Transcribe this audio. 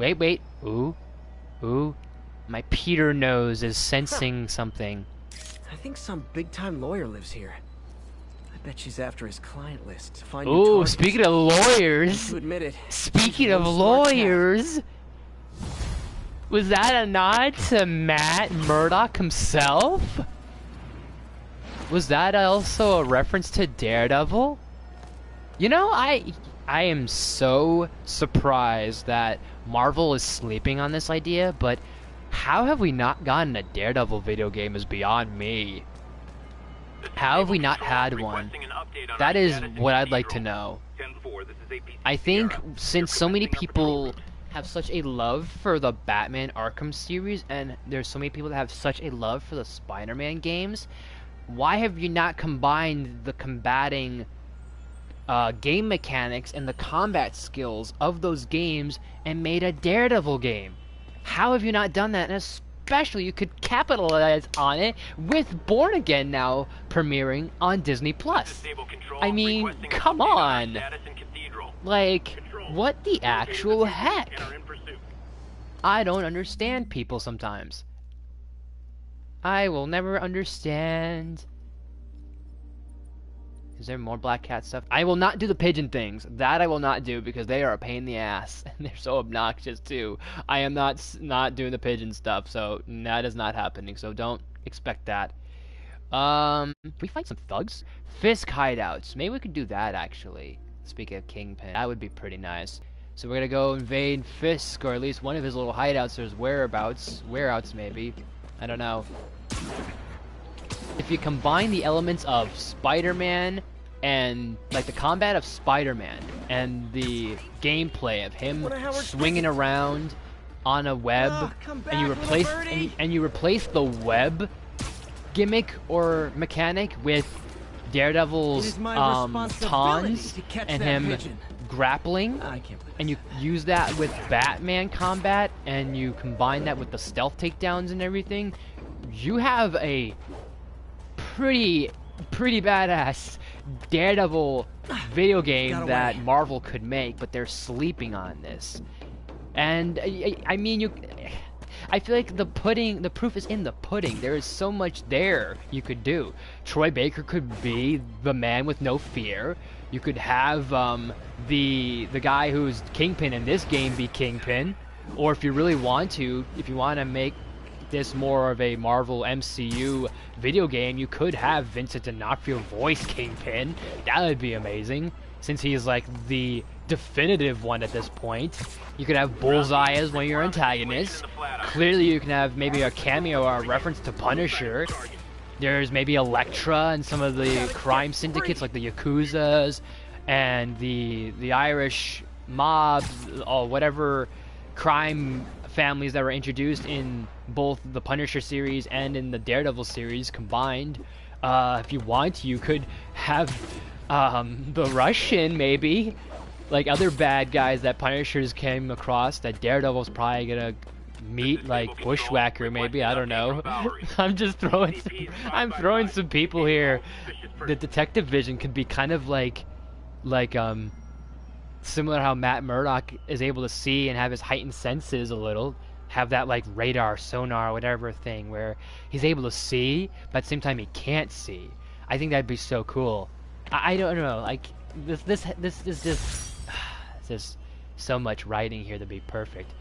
Wait. Ooh. My Peter nose is sensing something. I think some big-time lawyer lives here. I bet she's after his client list to find Ooh, speaking of lawyers. To admit it. Speaking of lawyers. Was that a nod to Matt Murdock himself? Was that also a reference to Daredevil? You know, I am so surprised that Marvel is sleeping on this idea, but how have we not gotten a Daredevil video game is beyond me. How have we not had one? That is what I'd like to know. I think since so many people have such a love for the Batman Arkham series, and there's so many people that have such a love for the Spider-Man games, why have you not combined the combating game mechanics and the combat skills of those games and made a Daredevil game? How have you not done that? And especially you could capitalize on it with Born Again now premiering on Disney Plus. I mean, come on. Like, what the actual heck? I don't understand people sometimes. I will never understand. Is there more Black Cat stuff? I will not do the pigeon things. That I will not do because they are a pain in the ass. And they're so obnoxious too. I am not doing the pigeon stuff, so that is not happening. So don't expect that. Can we find some thugs? Fisk hideouts. Maybe we could do that actually. Speaking of Kingpin, that would be pretty nice. So we're gonna go invade Fisk, or at least one of his little hideouts, or his whereabouts maybe. I don't know. If you combine the elements of Spider-Man and like the combat of Spider-Man and the gameplay of him swinging around on a web, and you replace the web gimmick or mechanic with Daredevil's taunts and him grappling, and you use that with Batman combat, and you combine that with the stealth takedowns and everything, you have a pretty badass Daredevil video game that Marvel could make, but they're sleeping on this. And I mean, I feel like the proof is in the pudding. There is so much there you could do. Troy Baker could be the man with no fear. You could have the guy who's Kingpin in this game be Kingpin, or if you really want to, if you want to make this more of a Marvel MCU video game, you could have Vincent D'Onofrio voice Kingpin. That would be amazing, since he's like the definitive one at this point. You could have Bullseye as one of your antagonists. Clearly you can have maybe a cameo or a reference to Punisher. There's maybe Elektra and some of the crime syndicates like the Yakuzas and the Irish mob, or whatever crime families that were introduced in both the Punisher series and in the Daredevil series combined. If you want, you could have the Russian, maybe, like other bad guys that Punishers came across that Daredevil's probably gonna meet, like Bushwhacker, maybe. I don't know. I'm just throwing some people here. The detective vision could be kind of like similar how Matt Murdock is able to see and have his heightened senses a little, have that like radar, sonar, whatever thing where he's able to see, but at the same time he can't see. I think that'd be so cool. I don't know, like this is just so much writing here to be perfect.